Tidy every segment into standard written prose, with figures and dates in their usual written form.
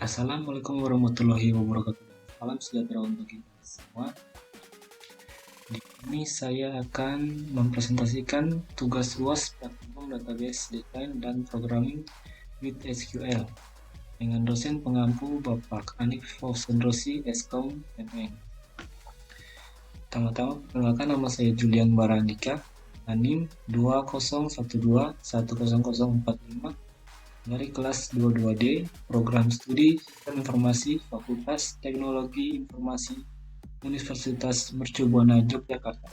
Assalamualaikum warahmatullahi wabarakatuh. Salam sejahtera untuk kita semua. Di sini saya akan mempresentasikan tugas UAS Platform Database Design dan Programming with SQL dengan dosen pengampu Bapak Hanif Fauzandrosi, SKOM, MM. Pertama-tama, perkenalkan, nama saya Julian Barandika, NIM 20121045 dari kelas 22D, Program Studi Sistem Informasi, Fakultas Teknologi Informasi, Universitas Mercubuana, Yogyakarta.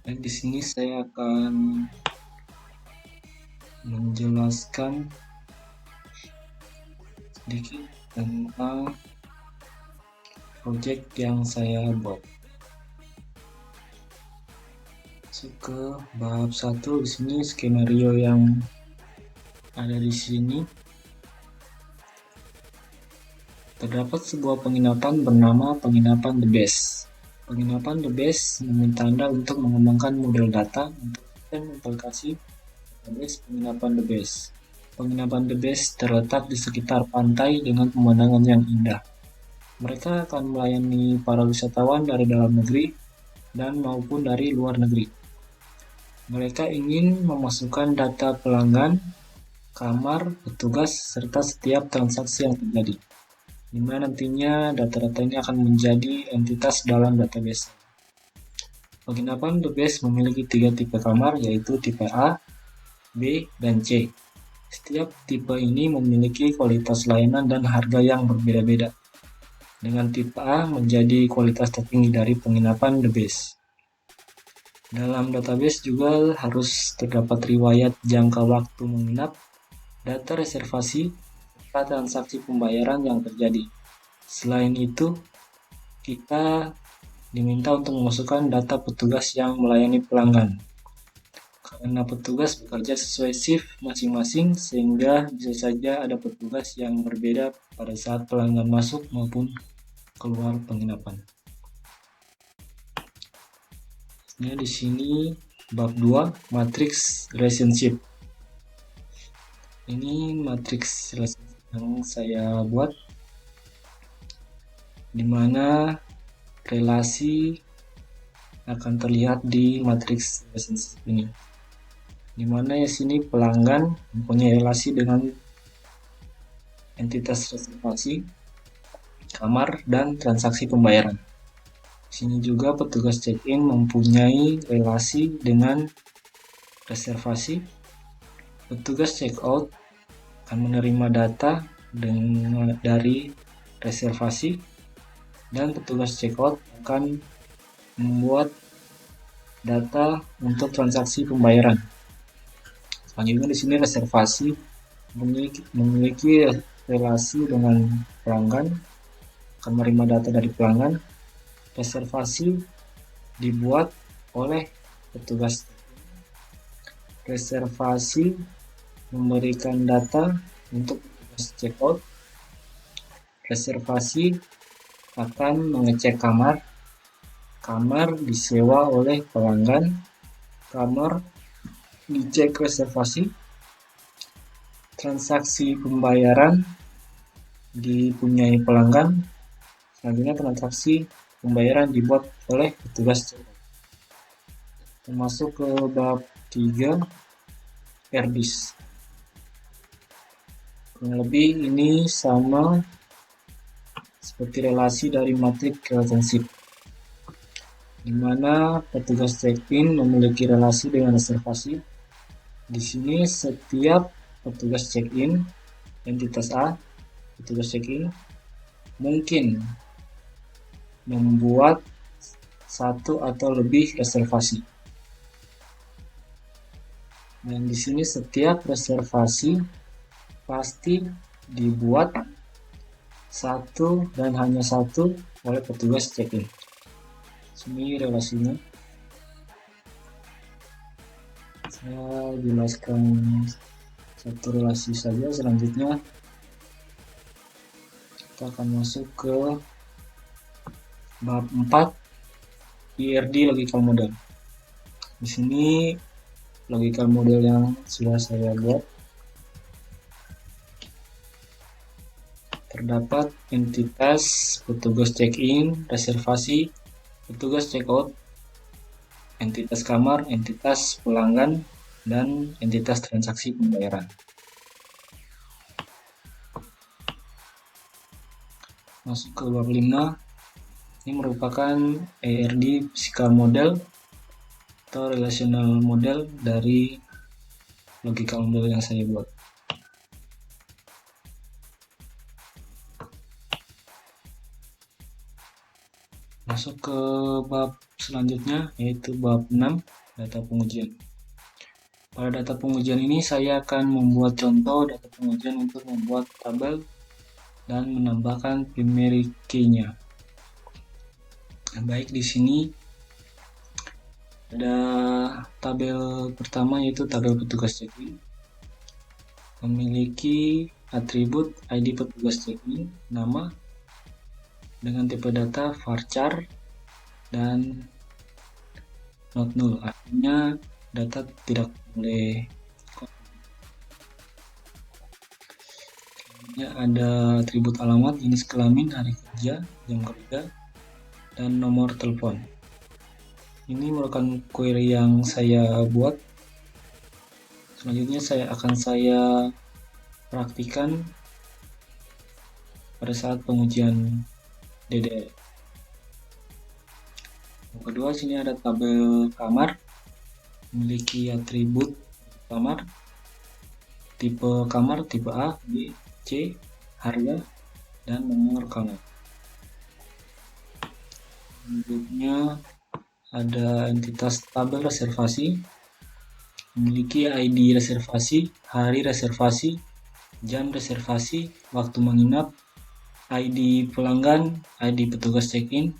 Dan di sini saya akan menjelaskan sedikit tentang proyek yang saya buat. Masuk ke bab 1. Di sini skenario yang ada di sini. Terdapat sebuah penginapan bernama Penginapan The Best. Penginapan The Best meminta Anda untuk mengembangkan model data untuk sistem aplikasi database Penginapan The Best. Penginapan The Best terletak di sekitar pantai dengan pemandangan yang indah. Mereka akan melayani para wisatawan dari dalam negeri dan maupun dari luar negeri. Mereka ingin memasukkan data pelanggan, kamar, petugas, serta setiap transaksi yang terjadi, di mana nantinya data-data ini akan menjadi entitas dalam database. Penginapan The Best memiliki 3 tipe kamar, yaitu tipe A, B, dan C. Setiap tipe ini memiliki kualitas layanan dan harga yang berbeda-beda, dengan tipe A menjadi kualitas tertinggi dari penginapan The Best. Dalam database juga harus terdapat riwayat jangka waktu menginap, data reservasi, serta transaksi pembayaran yang terjadi. Selain itu, kita diminta untuk memasukkan data petugas yang melayani pelanggan. Karena petugas bekerja sesuai shift masing-masing, sehingga bisa saja ada petugas yang berbeda pada saat pelanggan masuk maupun keluar penginapan. Nah, di sini bab 2, matrix relationship. Ini matrix relationship yang saya buat, di mana relasi akan terlihat di matrix relationship ini. Di mana ya sini pelanggan mempunyai relasi dengan entitas reservasi, kamar, dan transaksi pembayaran. Di sini juga petugas check-in mempunyai relasi dengan reservasi. Petugas check-out akan menerima data dari reservasi, dan petugas check-out akan membuat data untuk transaksi pembayaran. Selanjutnya di sini reservasi memiliki relasi dengan pelanggan, akan menerima data dari pelanggan. Reservasi dibuat oleh petugas. Reservasi memberikan data untuk petugas checkout. Reservasi akan mengecek kamar. Kamar disewa oleh pelanggan. Kamar dicek reservasi. Transaksi pembayaran dipunyai pelanggan. Selanjutnya transaksi pembayaran dibuat oleh petugas checkout. Masuk ke bab 3, RDIS. Kurang lebih ini sama seperti relasi dari matrix relationship, di mana petugas check-in memiliki relasi dengan reservasi. Di sini setiap petugas check-in, entitas A, petugas check-in, mungkin membuat satu atau lebih reservasi. Dan di sini setiap reservasi pasti dibuat satu dan hanya satu oleh petugas check-in. Sini relasinya. Saya jelaskan satu relasi saja. Selanjutnya kita akan masuk ke bab 4, IRD logical model. Di sini logical model yang sudah saya buat. terdapat entitas petugas check-in, reservasi, petugas check-out, entitas kamar, entitas pelanggan, dan entitas transaksi pembayaran. Masuk ke bab 5. Ini merupakan ERD physical model atau relational model dari logical model yang saya buat. Masuk ke bab selanjutnya, yaitu bab 6, data pengujian. Pada data pengujian ini saya akan membuat contoh data pengujian untuk membuat tabel dan menambahkan primary key-nya. Baik, di sini ada tabel pertama, yaitu tabel petugas check-in. Memiliki atribut ID petugas check-in, nama, dengan tipe data varchar dan not null, artinya data tidak boleh. Ada atribut alamat, jenis kelamin, hari kerja, jam kerja, dan nomor telepon. Ini merupakan query yang saya buat. Selanjutnya akan saya praktikan pada saat pengujian DDL. Yang kedua, sini ada tabel kamar, memiliki atribut kamar, tipe A, B, C, harga, dan nomor kamar. Selanjutnya ada entitas tabel reservasi, memiliki ID reservasi, hari reservasi, jam reservasi, waktu menginap, ID pelanggan, ID petugas check-in,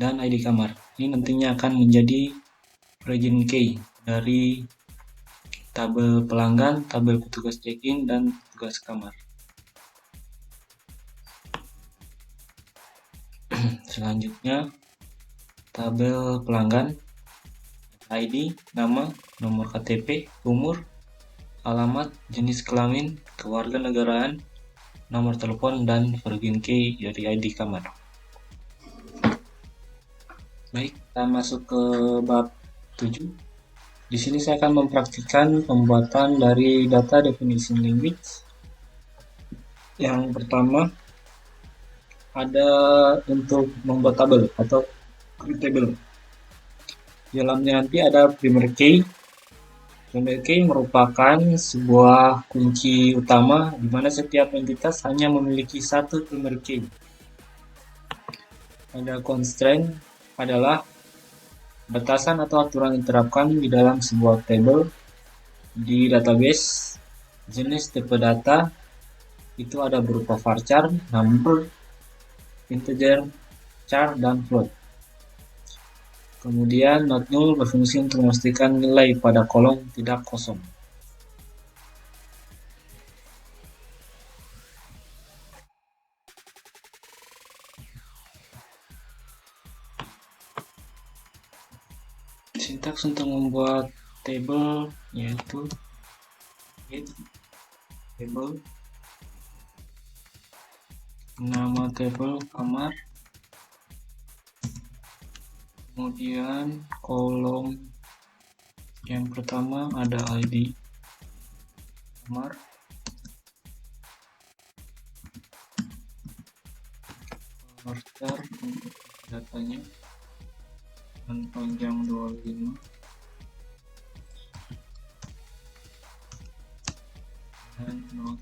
dan ID kamar. Ini nantinya akan menjadi origin key dari tabel pelanggan, tabel petugas check-in, dan petugas kamar. Selanjutnya, tabel pelanggan, ID, nama, nomor KTP, umur, alamat, jenis kelamin, kewarganegaraan, nomor telepon, dan origin key dari ID kamar. Baik, kita masuk ke bab 7. Di sini saya akan mempraktikkan pembuatan dari data definition language. Yang pertama ada untuk membuat tabel atau create table. Di dalamnya nanti ada primary key. Primary key merupakan sebuah kunci utama di mana setiap entitas hanya memiliki satu primary key. Ada constraint adalah batasan atau aturan yang diterapkan di dalam sebuah table di database. Jenis tipe data itu ada berupa varchar, number, integer, char, dan float. Kemudian not null berfungsi untuk memastikan nilai pada kolom tidak kosong. Sintaks untuk membuat table yaitu get table, nama table kamar, kemudian kolom yang pertama ada ID kamar, varchar untuk datanya dan panjang 25, dan not.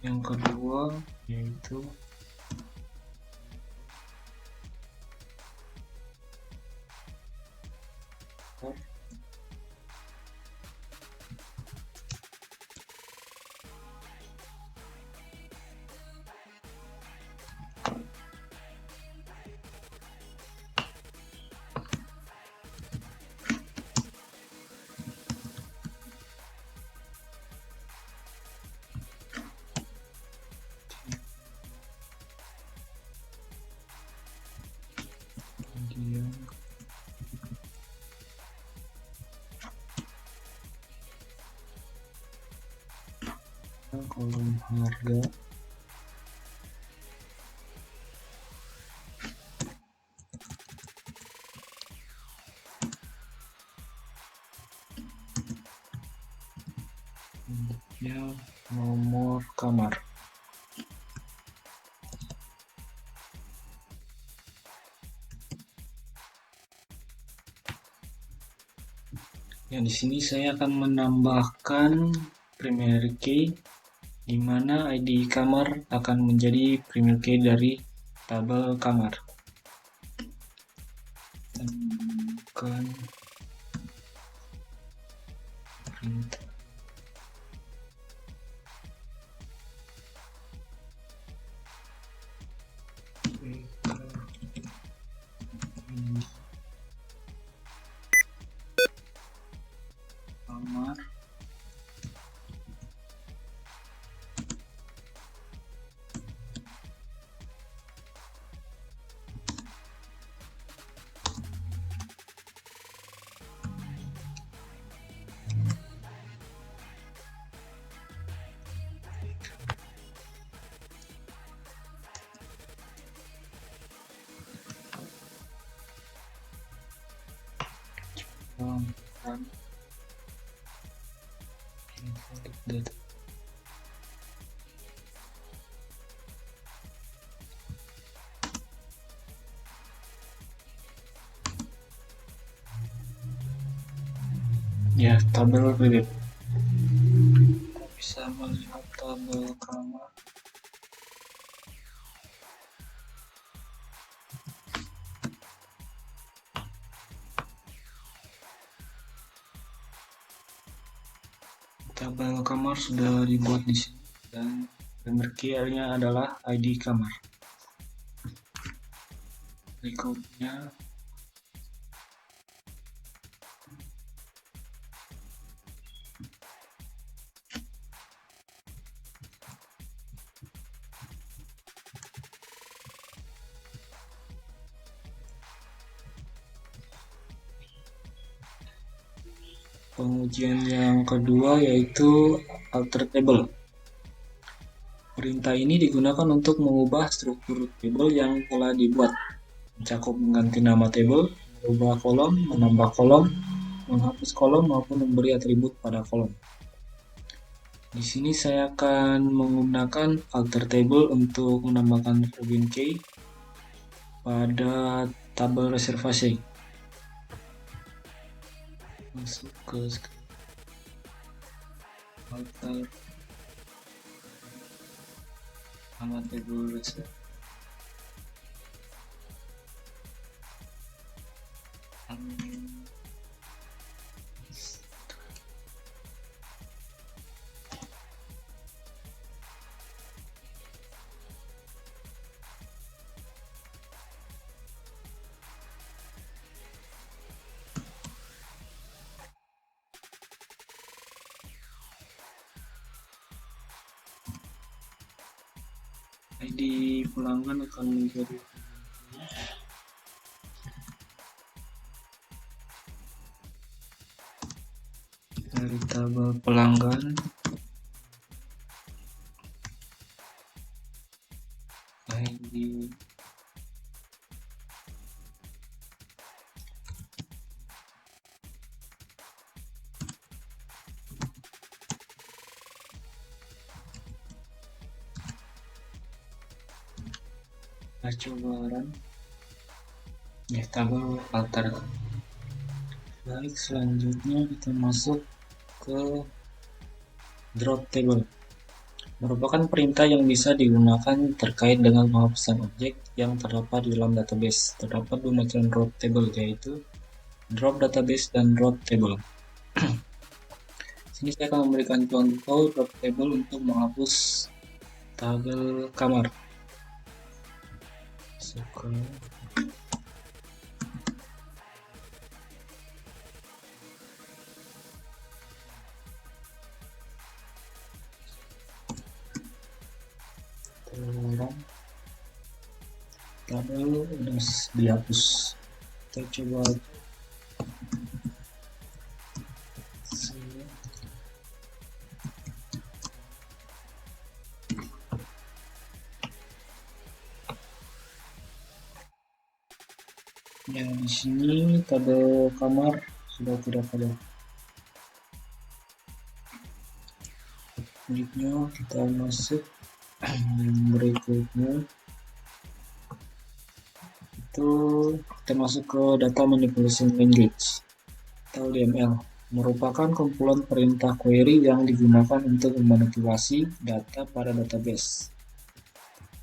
Yang kedua yaitu kolom harga. Ya, nomor kamar. Ya, di sini saya akan menambahkan primary key, di mana ID kamar akan menjadi primary key dari tabel kamar. Tambahkan print. Kamar. Ya, tabel kredit. Bisa melihat tabel kamar. Tabel kamar sudah dibuat di sini dan primary key-nya adalah ID kamar. Berikutnya pengujian yang kedua yaitu alter table. Perintah ini digunakan untuk mengubah struktur table yang telah dibuat, mencakup mengganti nama table, merubah kolom, menambah kolom, menghapus kolom maupun memberi atribut pada kolom. Di sini saya akan menggunakan alter table untuk menambahkan verbin key pada tabel reservasi. Masuk ke alter nama table reservasi. ID pelanggan akan menjadi dari tabel pelanggan. ID coba run. Ya, tabel alter. Baik, selanjutnya kita masuk ke drop table. Merupakan perintah yang bisa digunakan terkait dengan penghapusan objek yang terdapat di dalam database. Terdapat dua macam drop table, yaitu drop database dan drop table. Sini saya akan memberikan contoh drop table untuk menghapus tabel kamar. Tabel udah dihapus. Kita coba Di sini tabel kamar sudah tidak ada. Selanjutnya kita masuk yang berikutnya, itu kita masuk ke data manipulation language atau DML, merupakan kumpulan perintah query yang digunakan untuk memanipulasi data pada database.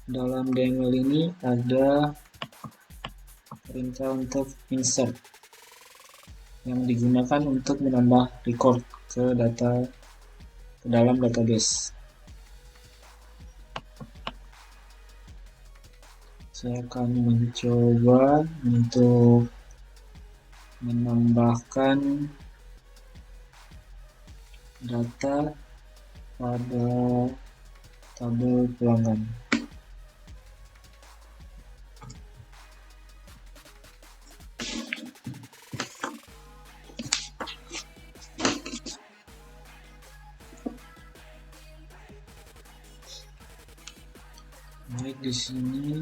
Dalam DML ini ada perintah untuk insert yang digunakan untuk menambah record ke dalam database. Saya akan mencoba untuk menambahkan data pada tabel pelanggan. Baik, di sini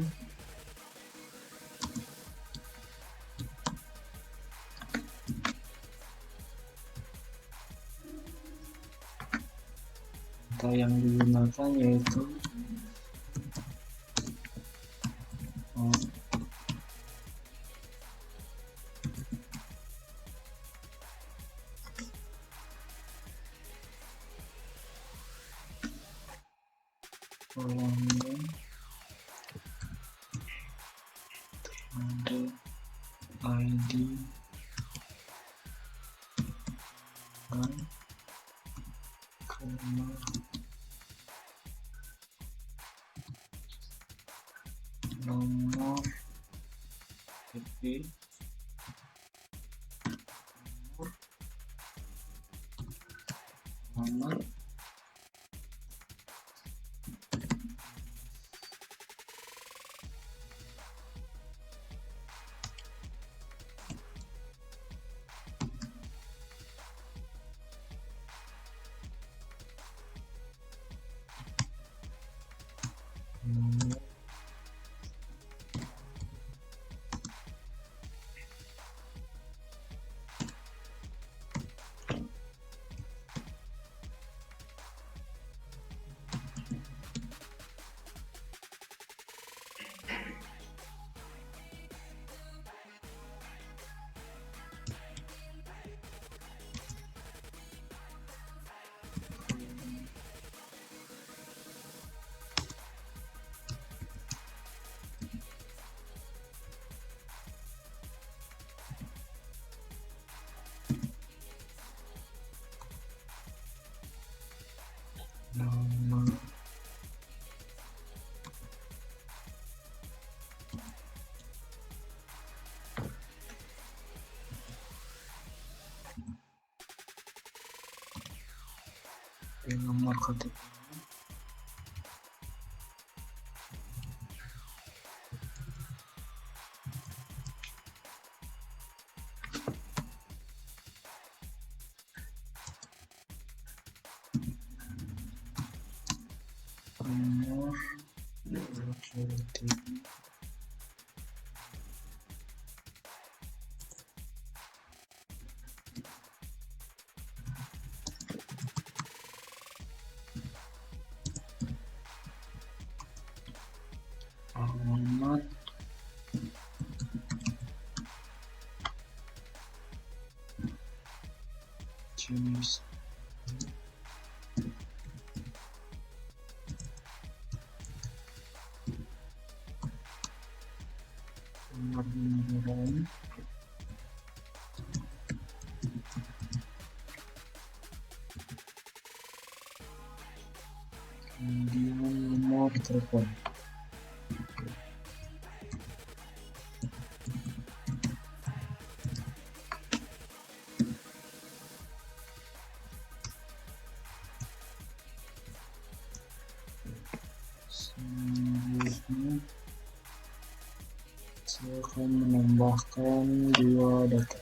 data yang digunakan yaitu pelanggan ada ID dan nomor PP, nomor nama nomor KTP, nomor KTP, alamat, jenis nomor kendaraan, kemudian nomor telepon. Selanjutnya saya akan menambahkan dua data.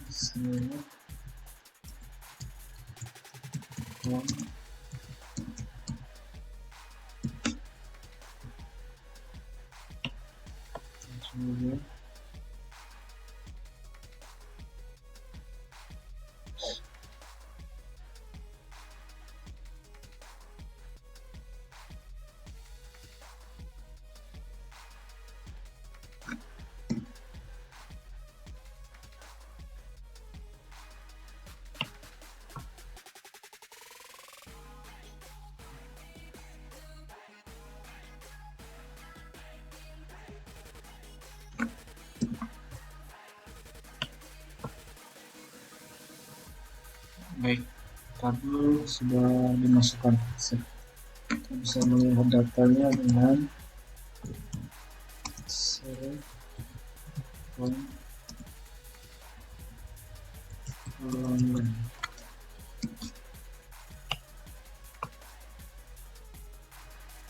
select one, kemudian baik, tabel sudah dimasukkan. Kita bisa melihat datanya dengan select one, kolom.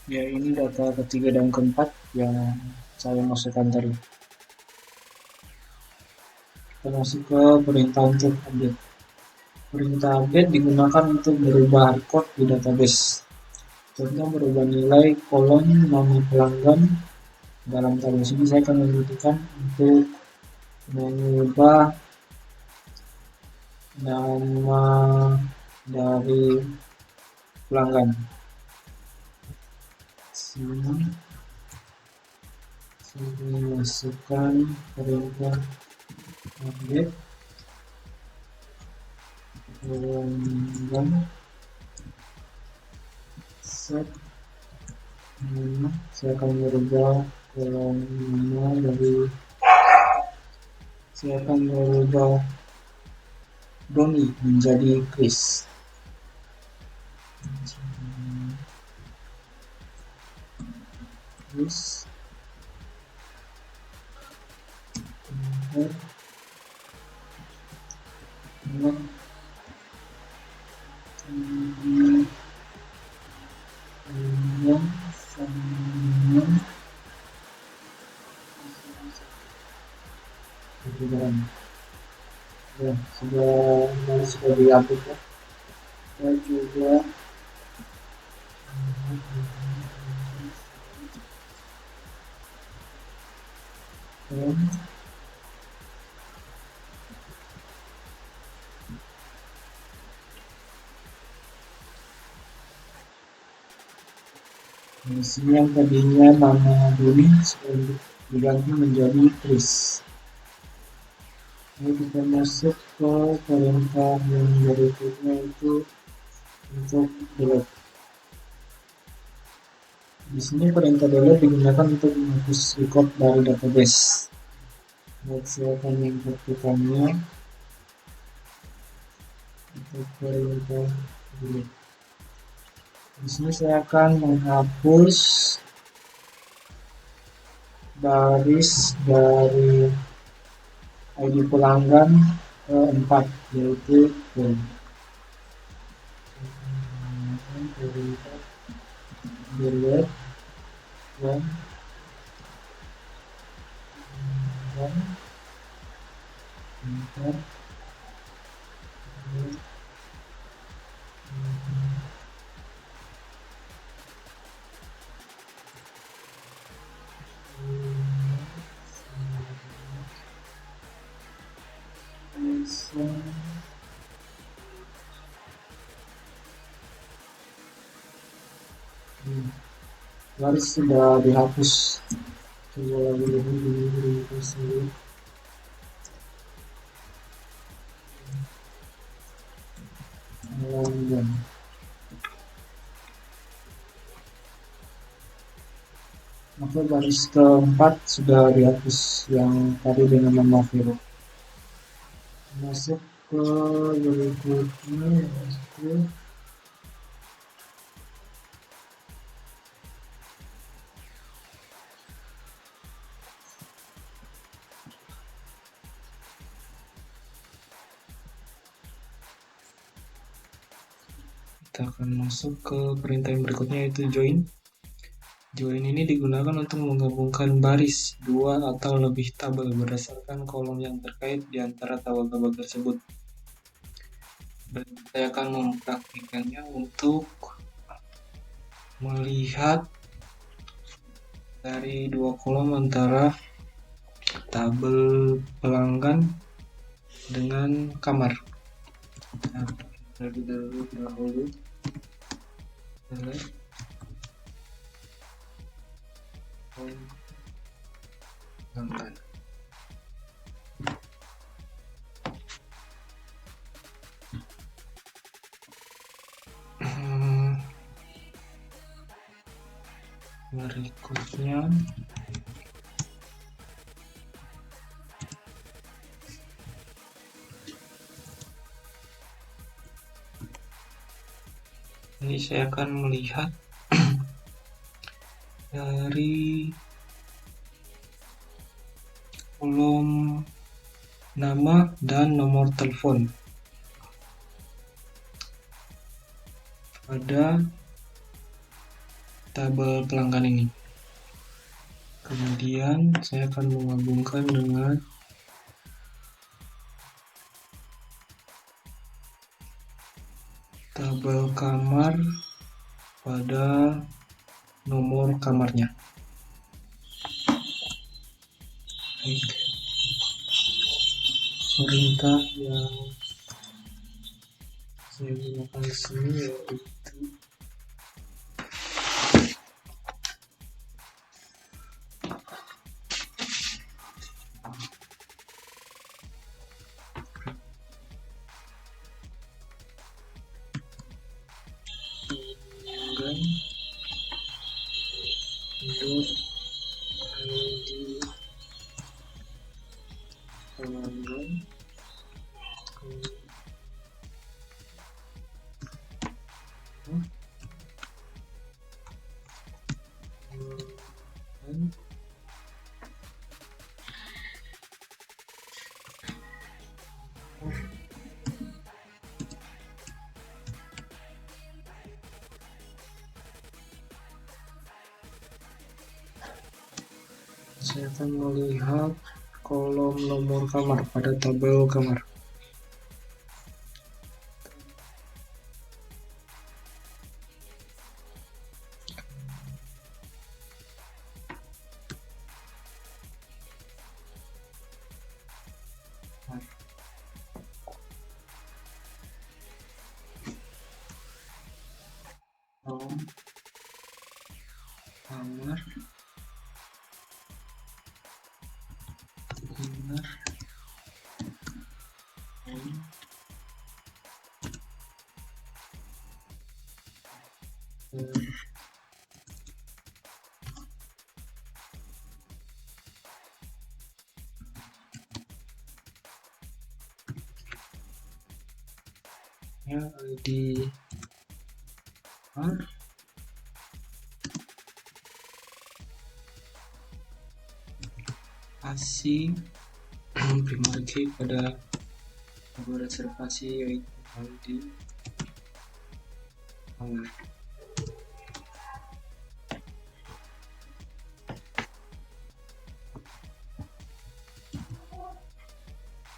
Ya, ini data ketiga dan keempat yang saya masukkan tadi. Kita masuk ke perintah untuk update. Perintah update digunakan untuk merubah record di database. Contoh merubah nilai kolom nama pelanggan. Dalam tabel sini saya akan membutuhkan untuk mengubah nama dari pelanggan. Sini saya masukkan perintah update pelanggan set nama. Saya akan merubah kolom nama dari saya akan merubah Doni menjadi Chris. Chris. Ya, sudah diupdate ya. Saya juga di sini yang tadinya nama Doni sudah diganti menjadi Chris. Lalu kita masuk ke perintah yang berikutnya itu untuk delete. Di sini perintah delete digunakan untuk menghapus record dari database. Baik, saya akan menghapuskannya untuk perintah delete. Di sini saya akan menghapus baris dari ID pelanggan keempat, yaitu delete one, enter. Baris sudah dihapus. Coba lagi ini pelanggan. Maka baris keempat sudah dihapus yang tadi dengan nama Vero. Masuk ke berikutnya yaitu kita akan masuk ke perintah yang berikutnya yaitu join. Join ini digunakan untuk menggabungkan baris dua atau lebih tabel berdasarkan kolom yang terkait di antara tabel-tabel tersebut. Dan saya akan mempraktikkannya untuk melihat dari dua kolom antara tabel pelanggan dengan kamar. Nah, terlebih dahulu select pelanggan. Berikutnya ini saya akan melihat dari kolom nama dan nomor telepon pada tabel pelanggan ini. Kemudian saya akan menggabungkan dengan tabel kamar pada nomor kamarnya. Baik. Perintah yang saya gunakan di sini yaitu pelanggan saya akan melihat kolom nomor kamar pada tabel kamar. Kolom kamar inner ID R ASI primary key pada reservasi yaitu ID kamar.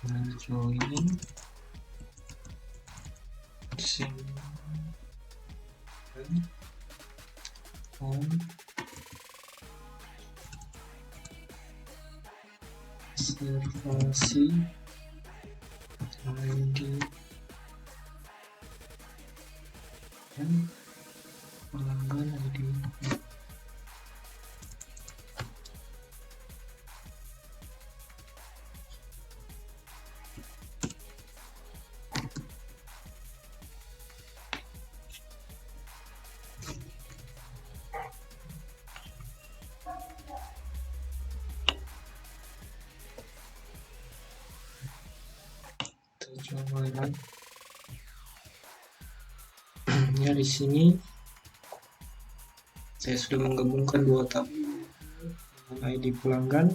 Nah, join on reservasi ID dan pelanggan ID. Coba lihat ya, di sini saya sudah menggabungkan dua tabel dengan ID pelanggan,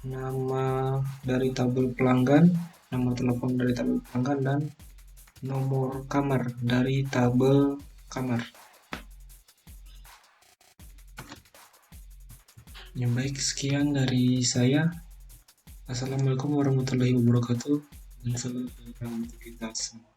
nama dari tabel pelanggan, nomor telepon dari tabel pelanggan, dan nomor kamar dari tabel kamar. Yang baik, sekian dari saya. Assalamualaikum warahmatullahi wabarakatuh. Dan salam sejahtera untuk kita semua.